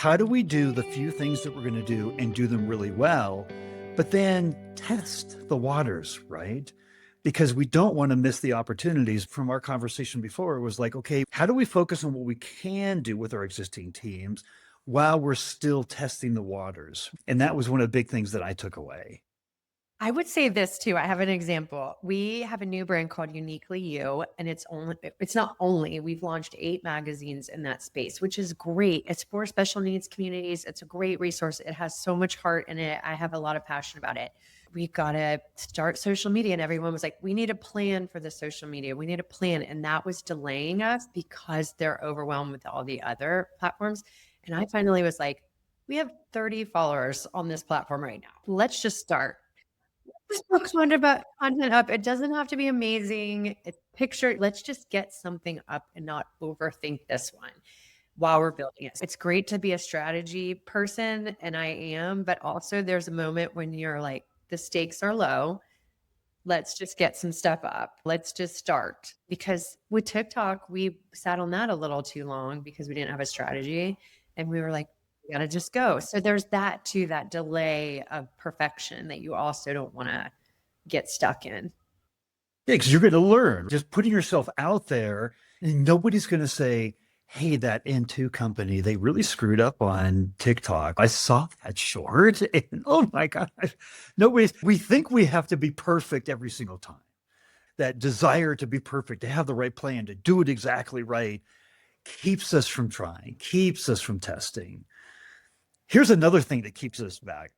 How do we do the few things that we're going to do and do them really well, but then test the waters, right? Because we don't want to miss the opportunities. From our conversation before, it was like, okay, how do we focus on what we can do with our existing teams while we're still testing the waters? And that was one of the big things that I took away. I would say this too. I have an example. We have a new brand called Uniquely You, and it's not only, we've launched 8 magazines in that space, which is great. It's for special needs communities. It's a great resource. It has so much heart in it. I have a lot of passion about it. We got to start social media, and everyone was like, we need a plan for the social media. We need a plan. And that was delaying us because they're overwhelmed with all the other platforms. And I finally was like, we have 30 followers on this platform right now. Let's just start. Just put content up. It doesn't have to be amazing. It's picture let's just get something up and not overthink this one while we're building it. It's great to be a strategy person, and I am, but also there's a moment when you're like, the stakes are low. Let's just get some stuff up. Let's just start. Because with TikTok, we sat on that a little too long because we didn't have a strategy. And we were like, we gotta just go. So there's that too, that delay of perfection that you also don't want to get stuck in. Yeah, because you're going to learn just putting yourself out there, and nobody's going to say, hey, that N2 company, they really screwed up on TikTok. I saw that short. And oh my gosh. Nobody's, we think we have to be perfect every single time. That desire to be perfect, to have the right plan, to do it exactly right, keeps us from trying, keeps us from testing. Here's another thing that keeps us back.